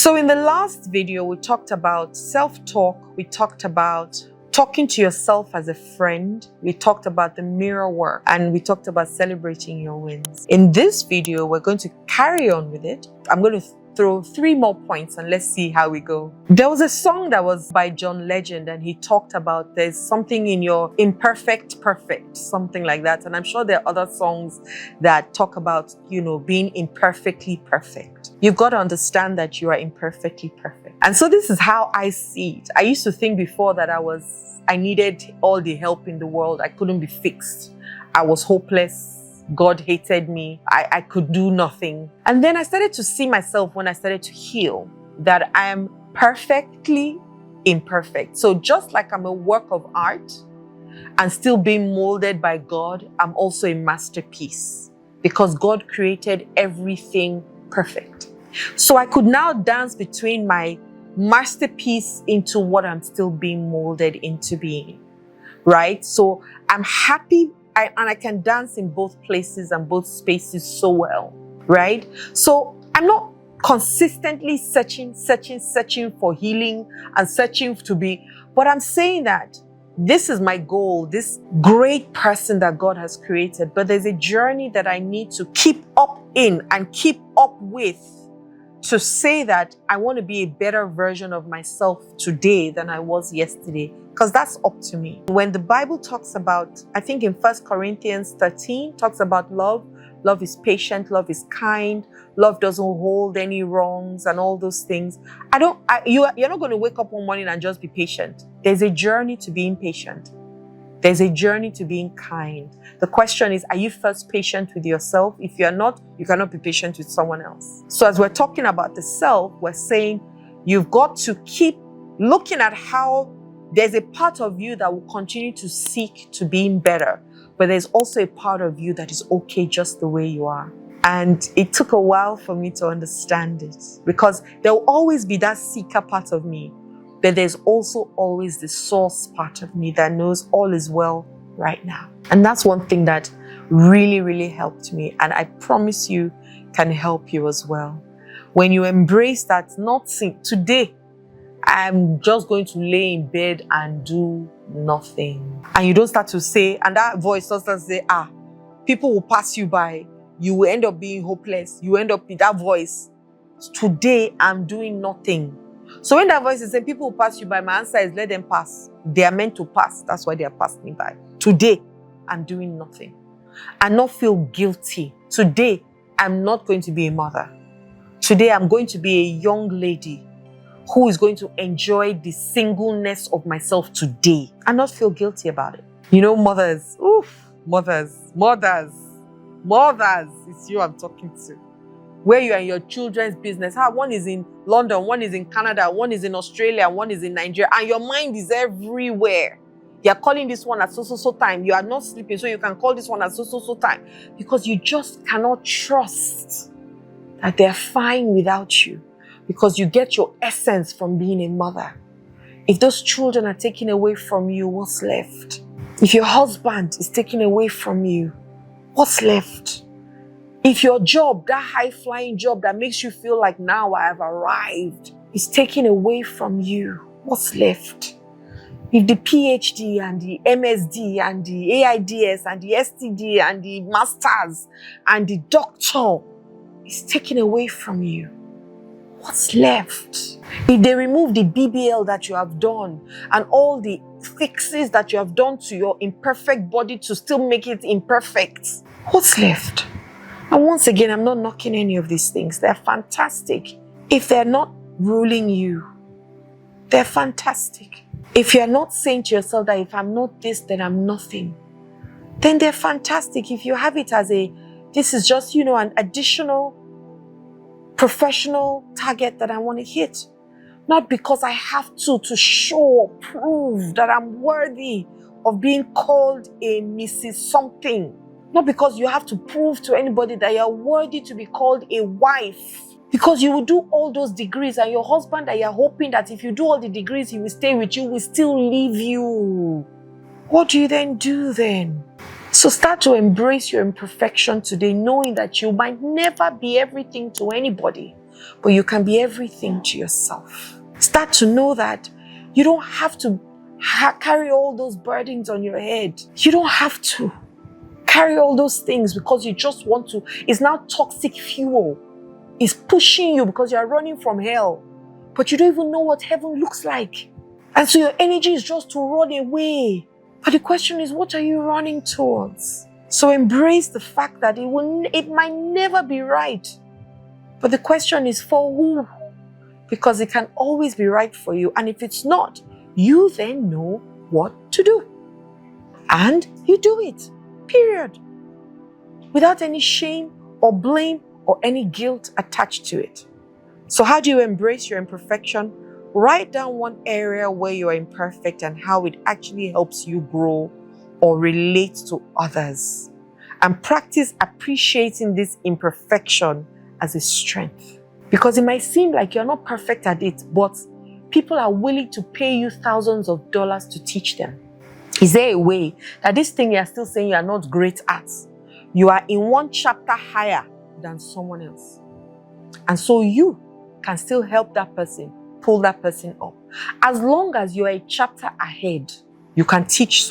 So in the last video, we talked about self-talk. We talked about talking to yourself as a friend. We talked about the mirror work, and we talked about celebrating your wins. In this video, we're going to carry on with it. I'm going to throw 3 more points and let's see how we go. There was a song that was by John Legend, and he talked about there's something in your imperfect perfect, something like that. And I'm sure there are other songs that talk about, being imperfectly perfect. You've got to understand that you are imperfectly perfect. And so this is how I see it. I used to think before that I needed all the help in the world. I couldn't be fixed. I was hopeless. God hated me. I could do nothing. And then I started to see myself when I started to heal that I am perfectly imperfect. So just like I'm a work of art and still being molded by God, I'm also a masterpiece because God created everything perfect. So I could now dance between my masterpiece into what I'm still being molded into being, right? So I'm happy and I can dance in both places and both spaces so well, right? So I'm not consistently searching for healing and searching to be, but I'm saying that this is my goal, this great person that God has created, but there's a journey that I need to keep up in and keep up with to say that I want to be a better version of myself today than I was yesterday, because that's up to me. When the Bible talks about, I think in 1 Corinthians 13, talks about love. Love is patient, love is kind, love doesn't hold any wrongs and all those things. You're not going to wake up one morning and just be patient. There's a journey to being patient. There's a journey to being kind. The question is, are you first patient with yourself? If you're not, you cannot be patient with someone else. So as we're talking about the self, we're saying you've got to keep looking at how there's a part of you that will continue to seek to being better, but there's also a part of you that is okay just the way you are. And it took a while for me to understand it, because there will always be that seeker part of me. But there's also always the source part of me that knows all is well right now. And that's one thing that really, really helped me. And I promise you can help you as well. When you embrace that, today, I'm just going to lay in bed and do nothing. And you don't start to say, and that voice starts to say, people will pass you by. You will end up being hopeless. You end up with that voice. Today, I'm doing nothing. So when that voice is saying people will pass you by, my answer is let them pass. They are meant to pass. That's why they are passing me by. Today, I'm doing nothing. And not feel guilty. Today, I'm not going to be a mother. Today, I'm going to be a young lady who is going to enjoy the singleness of myself today and not feel guilty about it. Mothers, it's you I'm talking to. Where you are in your children's business. One is in London, one is in Canada, one is in Australia, one is in Nigeria, and your mind is everywhere. You're calling this one at so time. You are not sleeping, so you can call this one at so time. Because you just cannot trust that they're fine without you. Because you get your essence from being a mother. If those children are taken away from you, what's left? If your husband is taken away from you, what's left? If your job, that high-flying job that makes you feel like now I have arrived, is taken away from you, what's left? If the PhD and the MSD and the AIDS and the STD and the masters and the doctor is taken away from you, what's left? If they remove the BBL that you have done and all the fixes that you have done to your imperfect body to still make it imperfect, what's left? And once again, I'm not knocking any of these things. They're fantastic. If they're not ruling you, they're fantastic. If you're not saying to yourself that if I'm not this, then I'm nothing, then they're fantastic. If you have it as this is just, an additional professional target that I want to hit. Not because I have to show or prove that I'm worthy of being called a Mrs. Something. Not because you have to prove to anybody that you're worthy to be called a wife. Because you will do all those degrees and your husband that you're hoping that if you do all the degrees, he will stay with you, will still leave you. What do you then do then? So start to embrace your imperfection today, knowing that you might never be everything to anybody. but you can be everything to yourself. Start to know that you don't have to carry all those burdens on your head. You don't have to carry all those things because you just want to. It's now toxic fuel. It's pushing you because you're running from hell, but you don't even know what heaven looks like. And so your energy is just to run away. But the question is, what are you running towards? So embrace the fact that it might never be right. But the question is, for who? Because it can always be right for you. And if it's not, you then know what to do. And you do it. Period. Without any shame or blame or any guilt attached to it. So how do you embrace your imperfection? Write down one area where you are imperfect and how it actually helps you grow or relate to others. And practice appreciating this imperfection as a strength. Because it might seem like you're not perfect at it, but people are willing to pay you thousands of dollars to teach them. Is there a way that this thing you're still saying you're not great at, you are in one chapter higher than someone else? And so you can still help that person, pull that person up. As long as you're a chapter ahead, you can teach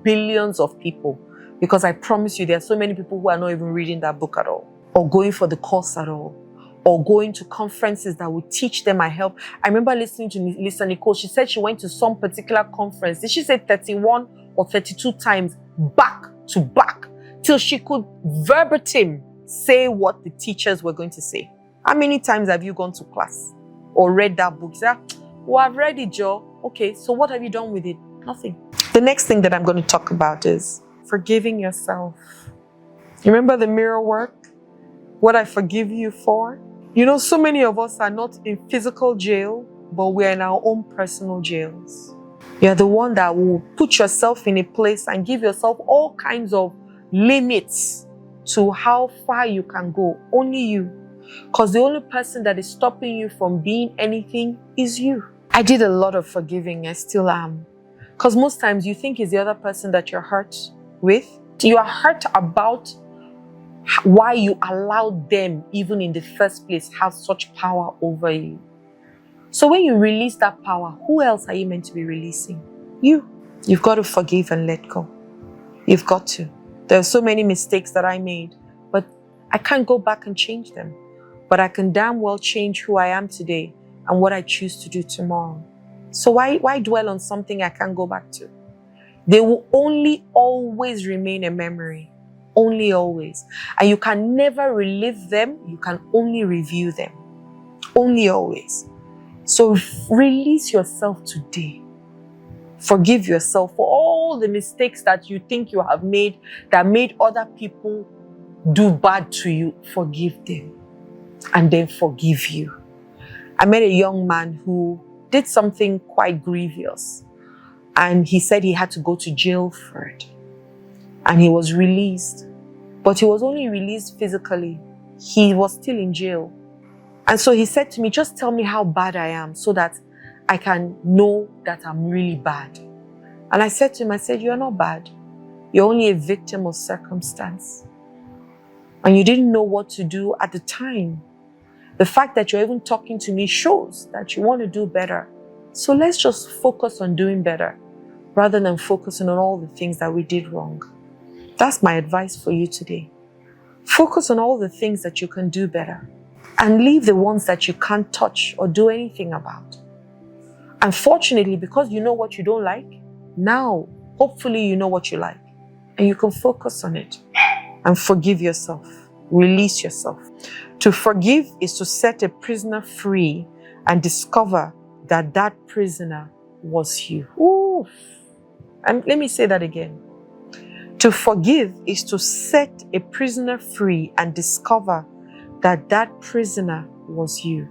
billions of people. Because I promise you, there are so many people who are not even reading that book at all, or going for the course at all, or going to conferences that will teach them and help. I remember listening to Lisa Nicole. She said she went to some particular conference. Did she say 31 or 32 times back to back till she could verbatim say what the teachers were going to say? How many times have you gone to class or read that book? You say, well, I've read it, Joe. Okay, so what have you done with it? Nothing. The next thing that I'm going to talk about is forgiving yourself. You remember the mirror work? What I forgive you for? You know, so many of us are not in physical jail, but we're in our own personal jails. You're the one that will put yourself in a place and give yourself all kinds of limits to how far you can go. Only you. Because the only person that is stopping you from being anything is you. I did a lot of forgiving. I still am. Because most times you think it's the other person that you're hurt with. You are hurt about why you allowed them, even in the first place, have such power over you. So when you release that power, who else are you meant to be releasing? You. You've got to forgive and let go. You've got to. There are so many mistakes that I made, but I can't go back and change them. But I can damn well change who I am today and what I choose to do tomorrow. So why dwell on something I can't go back to? They will only always remain a memory. Only always. And you can never relive them. You can only review them. Only always. So release yourself today. Forgive yourself for all the mistakes that you think you have made that made other people do bad to you. Forgive them. And then forgive you. I met a young man who did something quite grievous. And he said he had to go to jail for it. And he was released. But he was only released physically. He was still in jail. And so he said to me, just tell me how bad I am so that I can know that I'm really bad. And I said to him, you're not bad. You're only a victim of circumstance. And you didn't know what to do at the time. The fact that you're even talking to me shows that you want to do better. So let's just focus on doing better rather than focusing on all the things that we did wrong. That's my advice for you today. Focus on all the things that you can do better and leave the ones that you can't touch or do anything about. Unfortunately, because you know what you don't like, now hopefully you know what you like and you can focus on it and forgive yourself. Release yourself. To forgive is to set a prisoner free and discover that that prisoner was you. Ooh. And let me say that again. To forgive is to set a prisoner free and discover that that prisoner was you.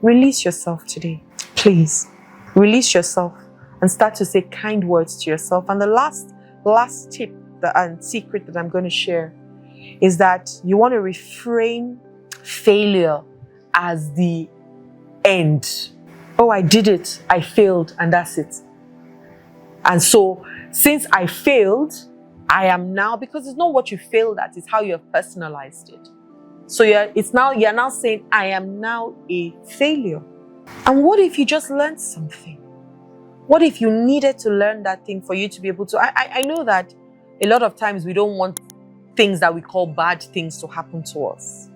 Release yourself today. Please, release yourself and start to say kind words to yourself. And the last tip and secret that I'm going to share is that you want to reframe failure as the end. Oh, I did it, I failed, and that's it. And so, since I failed, I am now, because it's not what you failed at, it's how you have personalized it. So you're now saying, I am now a failure. And what if you just learned something? What if you needed to learn that thing for you to be able to? I know that a lot of times we don't want things that we call bad things to happen to us.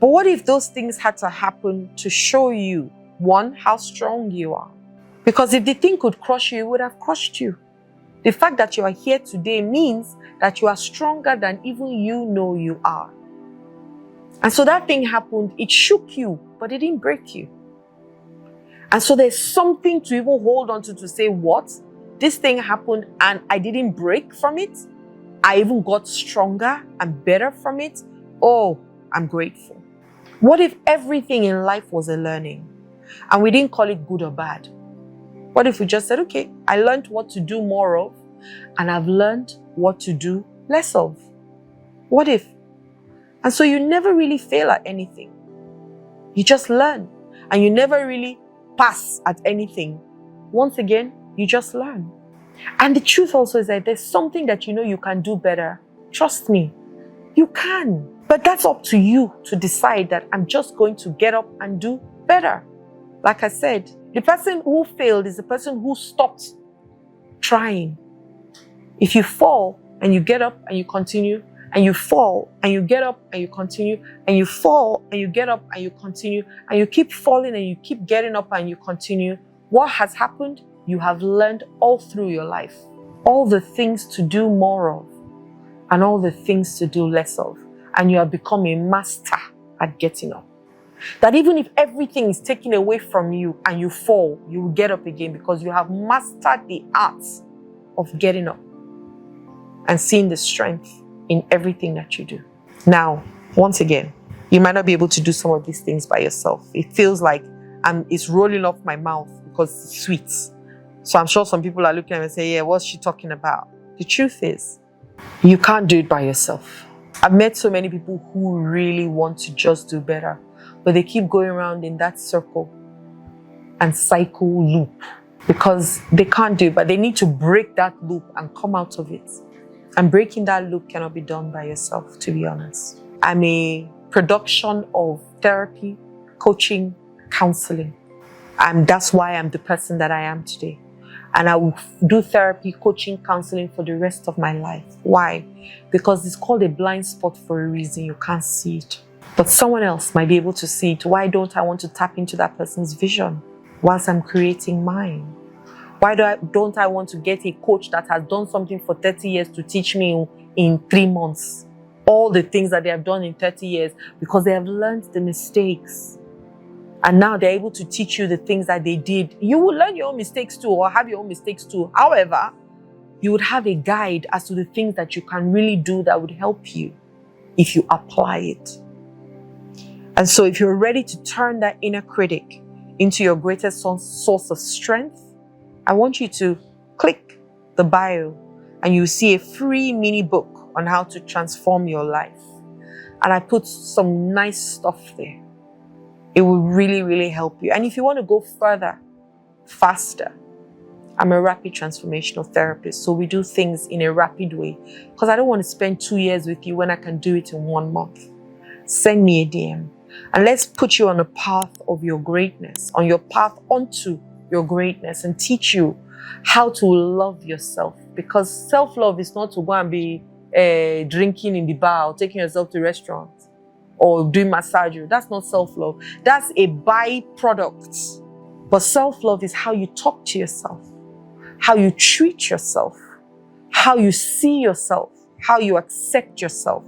But what if those things had to happen to show you, one, how strong you are? Because if the thing could crush you, it would have crushed you. The fact that you are here today means that you are stronger than even you know you are. And so that thing happened, it shook you, but it didn't break you. And so there's something to even hold on to say, what? This thing happened and I didn't break from it? I even got stronger and better from it? Oh, I'm grateful. What if everything in life was a learning and we didn't call it good or bad? What if we just said, okay, I learned what to do more of and I've learned what to do less of? What if? And so you never really fail at anything. You just learn and you never really pass at anything. Once again, you just learn. And the truth also is that there's something that you know you can do better. Trust me, you can. But that's up to you to decide that I'm just going to get up and do better. Like I said, the person who failed is the person who stopped trying. If you fall and you get up and you continue, and you fall and you get up and you continue, and you fall and you get up and you continue, and you keep falling and you keep getting up and you continue, what has happened? You have learned all through your life all the things to do more of and all the things to do less of. And you have become a master at getting up. That even if everything is taken away from you and you fall, you will get up again because you have mastered the art of getting up and seeing the strength in everything that you do. Now, once again, you might not be able to do some of these things by yourself. It feels like it's rolling off my mouth because it's sweet. So I'm sure some people are looking at me and say, yeah, what's she talking about? The truth is, you can't do it by yourself. I've met so many people who really want to just do better, but they keep going around in that circle and cycle loop because they can't do it, but they need to break that loop and come out of it. And breaking that loop cannot be done by yourself, to be honest. I'm a production of therapy, coaching, counseling. And that's why I'm the person that I am today. And I will do therapy, coaching, counseling for the rest of my life. Why? Because it's called a blind spot for a reason. You can't see it. But someone else might be able to see it. Why don't I want to tap into that person's vision whilst I'm creating mine? Why don't I want to get a coach that has done something for 30 years to teach me in 3 months? All the things that they have done in 30 years because they have learned the mistakes. And now they're able to teach you the things that they did. You will learn your own mistakes too or have your own mistakes too. However, you would have a guide as to the things that you can really do that would help you if you apply it. And so if you're ready to turn that inner critic into your greatest source of strength, I want you to click the bio and you see a free mini book on how to transform your life. And I put some nice stuff there. It will really, really help you. And if you want to go further, faster, I'm a rapid transformational therapist. So we do things in a rapid way because I don't want to spend 2 years with you when I can do it in 1 month. Send me a DM and let's put you on a path of your greatness, on your path onto your greatness and teach you how to love yourself. Because self-love is not to go and be drinking in the bar or taking yourself to restaurants or doing massage. That's not self-love. That's a byproduct. But self-love is how you talk to yourself, how you treat yourself, how you see yourself, how you accept yourself,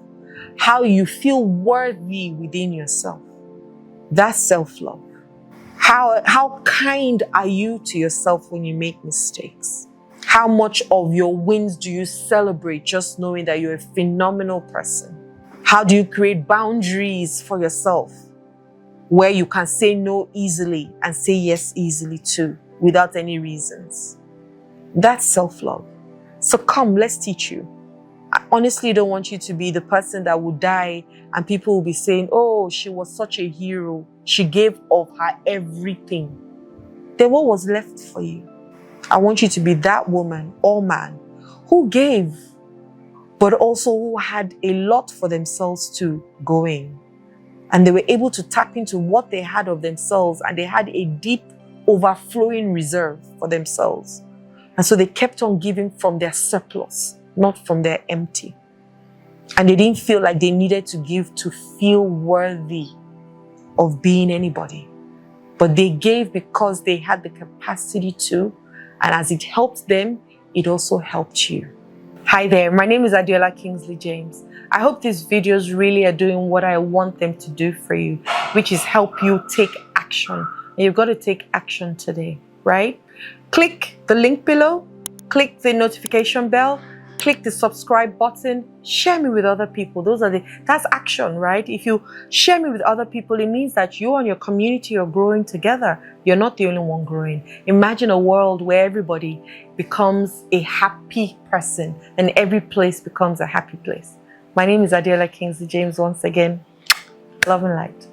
how you feel worthy within yourself. That's self-love. How kind are you to yourself when you make mistakes? How much of your wins do you celebrate just knowing that you're a phenomenal person? How do you create boundaries for yourself where you can say no easily and say yes easily too without any reasons? That's self-love. So come, let's teach you. I honestly don't want you to be the person that will die and people will be saying, oh, she was such a hero. She gave of her everything. Then what was left for you? I want you to be that woman or man who gave, but also who had a lot for themselves to going. And they were able to tap into what they had of themselves, and they had a deep, overflowing reserve for themselves. And so they kept on giving from their surplus, not from their empty. And they didn't feel like they needed to give to feel worthy of being anybody. But they gave because they had the capacity to, and as it helped them, it also helped you. Hi there, my name is Adiola Kingsley James. I hope these videos really are doing what I want them to do for you, which is help you take action. And you've got to take action today, right? Click the link below, click the notification bell, click the subscribe button, share me with other people. That's action, right? If you share me with other people, it means that you and your community are growing together. You're not the only one growing. Imagine a world where everybody becomes a happy person and every place becomes a happy place. My name is Adiola Kingsley James once again. Love and light.